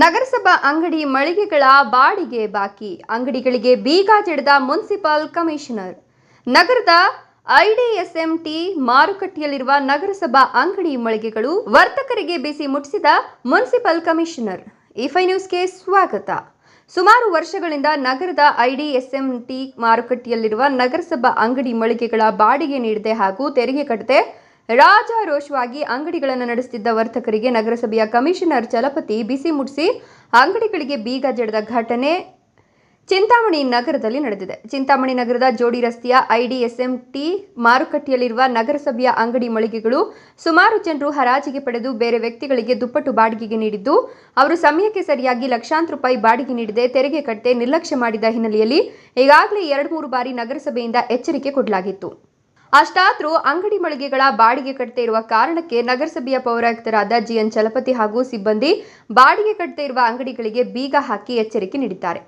ನಗರಸಭಾ ಅಂಗಡಿ ಮಳಿಗೆಗಳ ಬಾಡಿಗೆ ಬಾಕಿ, ಅಂಗಡಿಗಳಿಗೆ ಬೀಗ ಜಡಿದ ಮುನ್ಸಿಪಲ್ ಕಮಿಷನರ್. ನಗರದ ಐಡಿಎಸ್ಎಂಟಿ ಮಾರುಕಟ್ಟೆಯಲ್ಲಿರುವ ನಗರಸಭಾ ಅಂಗಡಿ ಮಳಿಗೆಗಳು ವರ್ತಕರಿಗೆ ಬಿಸಿ ಮುಟ್ಟಿಸಿದ ಮುನ್ಸಿಪಲ್ ಕಮಿಷನರ್. E5 ನ್ಯೂಸ್ಗೆ ಸ್ವಾಗತ. ಸುಮಾರು ವರ್ಷಗಳಿಂದ ನಗರದ ಐಡಿಎಸ್ಎಂಟಿ ಮಾರುಕಟ್ಟೆಯಲ್ಲಿರುವ ನಗರಸಭಾ ಅಂಗಡಿ ಮಳಿಗೆಗಳ ಬಾಡಿಗೆ ನೀಡದೆ ಹಾಗೂ ತೆರಿಗೆ ಕಟ್ಟದೆ ರಾಜಾರೋಷವಾಗಿ ಅಂಗಡಿಗಳನ್ನು ನಡೆಸುತ್ತಿದ್ದ ವರ್ತಕರಿಗೆ ನಗರಸಭೆಯ ಕಮಿಷನರ್ ಚಲಪತಿ ಬಿಸಿ ಮುಟ್ಟಿಸಿ ಅಂಗಡಿಗಳಿಗೆ ಬೀಗ ಜಡಿದ ಘಟನೆ ಚಿಂತಾಮಣಿ ನಗರದಲ್ಲಿ ನಡೆದಿದೆ. ಚಿಂತಾಮಣಿ ನಗರದ ಜೋಡಿ ರಸ್ತೆಯ ಐಡಿಎಸ್ಎಂಟಿ ಮಾರುಕಟ್ಟೆಯಲ್ಲಿರುವ ನಗರಸಭೆಯ ಅಂಗಡಿ ಮಳಿಗೆಗಳು ಸುಮಾರು ಜನರು ಹರಾಜಿಗೆ ಪಡೆದು ಬೇರೆ ವ್ಯಕ್ತಿಗಳಿಗೆ ದುಪ್ಪಟ್ಟು ಬಾಡಿಗೆಗೆ ನೀಡಿದ್ದು, ಅವರು ಸಮಯಕ್ಕೆ ಸರಿಯಾಗಿ ಲಕ್ಷಾಂತರ ರೂಪಾಯಿ ಬಾಡಿಗೆ ನೀಡದೆ ತೆರಿಗೆ ಕಟ್ಟದೆ ನಿರ್ಲಕ್ಷ್ಯ ಮಾಡಿದ ಹಿನ್ನೆಲೆಯಲ್ಲಿ ಈಗಾಗಲೇ 2-3 ಬಾರಿ ನಗರಸಭೆಯಿಂದ ಎಚ್ಚರಿಕೆ ಕೊಡಲಾಗಿತ್ತು. ಅಷ್ಟಾದರೂ ಅಂಗಡಿ ಮಳಿಗೆಗಳ ಬಾಡಿಗೆ ಕಟ್ಟದೇ ಇರುವ ಕಾರಣಕ್ಕೆ ನಗರಸಭೆಯ ಪೌರಾಯುಕ್ತರಾದ GN ಚಲಪತಿ ಹಾಗೂ ಸಿಬ್ಬಂದಿ ಬಾಡಿಗೆ ಕಟ್ಟದೇ ಇರುವ ಅಂಗಡಿಗಳಿಗೆ ಬೀಗ ಹಾಕಿ ಎಚ್ಚರಿಕೆ ನೀಡಿದ್ದಾರೆ.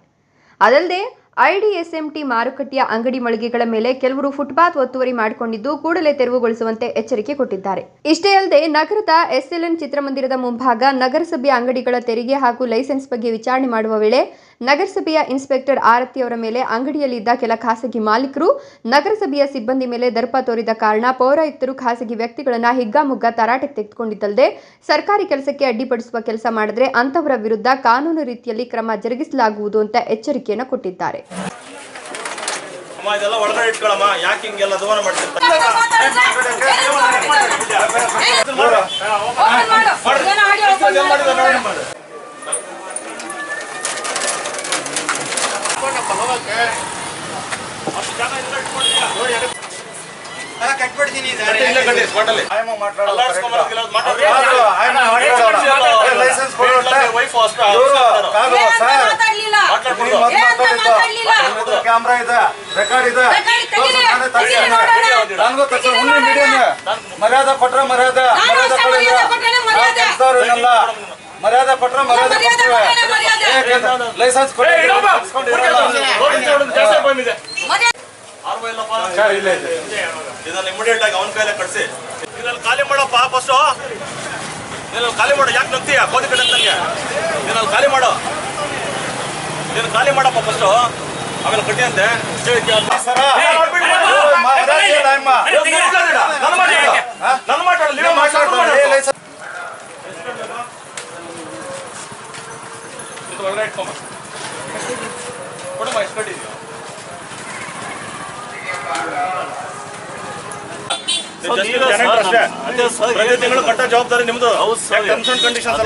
ಅದಲ್ಲದೆ ಐಡಿಎಸ್ಎಂಟಿ ಮಾರುಕಟ್ಟೆಯ ಅಂಗಡಿ ಮಳಿಗೆಗಳ ಮೇಲೆ ಕೆಲವರು ಫುಟ್ಪಾತ್ ಒತ್ತುವರಿ ಮಾಡಿಕೊಂಡಿದ್ದು ಕೂಡಲೇ ತೆರವುಗೊಳಿಸುವಂತೆ ಎಚ್ಚರಿಕೆ ಕೊಟ್ಟಿದ್ದಾರೆ. ಇಷ್ಟೇ ಅಲ್ಲದೆ ನಗರದ SLN ಚಿತ್ರಮಂದಿರದ ಮುಂಭಾಗ ನಗರಸಭೆಯ ಅಂಗಡಿಗಳ ತೆರಿಗೆ ಹಾಗೂ ಲೈಸೆನ್ಸ್ ಬಗ್ಗೆ ವಿಚಾರಣೆ ಮಾಡುವ ವೇಳೆ ನಗರಸಭೆಯ ಇನ್ಸ್ಪೆಕ್ಟರ್ ಆರತಿ ಅವರ ಮೇಲೆ ಅಂಗಡಿಯಲ್ಲಿದ್ದ ಕೆಲ ಖಾಸಗಿ ಮಾಲೀಕರು ನಗರಸಭೆಯ ಸಿಬ್ಬಂದಿ ಮೇಲೆ ದರ್ಪ ತೋರಿದ ಕಾರಣ ಪೌರಾಯುಕ್ತರು ಖಾಸಗಿ ವ್ಯಕ್ತಿಗಳನ್ನು ಹಿಗ್ಗಾಮುಗ್ಗಾ ತರಾಟೆಗೆ ತೆಗೆದುಕೊಂಡಿದ್ದಲ್ಲದೆ ಸರ್ಕಾರಿ ಕೆಲಸಕ್ಕೆ ಅಡ್ಡಿಪಡಿಸುವ ಕೆಲಸ ಮಾಡಿದ್ರೆ ಅಂತವರ ವಿರುದ್ಧ ಕಾನೂನು ರೀತಿಯಲ್ಲಿ ಕ್ರಮ ಜರುಗಿಸಲಾಗುವುದು ಅಂತ ಎಚ್ಚರಿಕೆಯನ್ನು ಕೊಟ್ಟಿದ್ದಾರೆ. ಕ್ಯಾಮ್ರಾ ಇದೆ, ರೆಕಾರ್ಡ್ ಇದೆ. ಮರ್ಯಾದೆ ಕೊಟ್ರೆ ಮರ್ಯಾದೆ, ಮರ್ಯಾದೆ ಕೊಟ್ರೆ ಮರ್ಯಾದೆ ಲೈಸೆನ್ಸ್ ಇದನ್ನ ಇಮಿಡಿಯೇಟ್ ಆಗಿ ಅವನ ಕೈಲೇ ಕಟ್ಸಿ. ಇದನ್ನ ಖಾಲಿ ಮಾಡಪ್ಪ ಫಸ್ಟ್. ಇದನ್ನ ಖಾಲಿ ಮಾಡು. ಯಾಕೆ ನಂಬ್ತೀಯ ಕೋದಿ ಕಡೆ ನನಗೆ? ಇದನ್ನ ಖಾಲಿ ಮಾಡು. ಇದನ್ನ ಖಾಲಿ ಮಾಡಪ್ಪ ಫಸ್ಟ್, ಆಮೇಲೆ ಕಟ್ಟಿ ಅಂತೆ. ನನ್ನ ಮಾತಾಡಲಿ. ಒಳಗಡೆ ಇಟ್ಕೊಂಬ ಕೊಡಮ್ಮ. ಎಷ್ಟು ಕಟ್ಟಿದ್ಯೋ ಪ್ರತಿ ತಿಂಗಳು ಕಟ್ಟೋ ಜವಾಬ್ದಾರಿ ನಿಮ್ದು. ಕಂಡೀಷನ್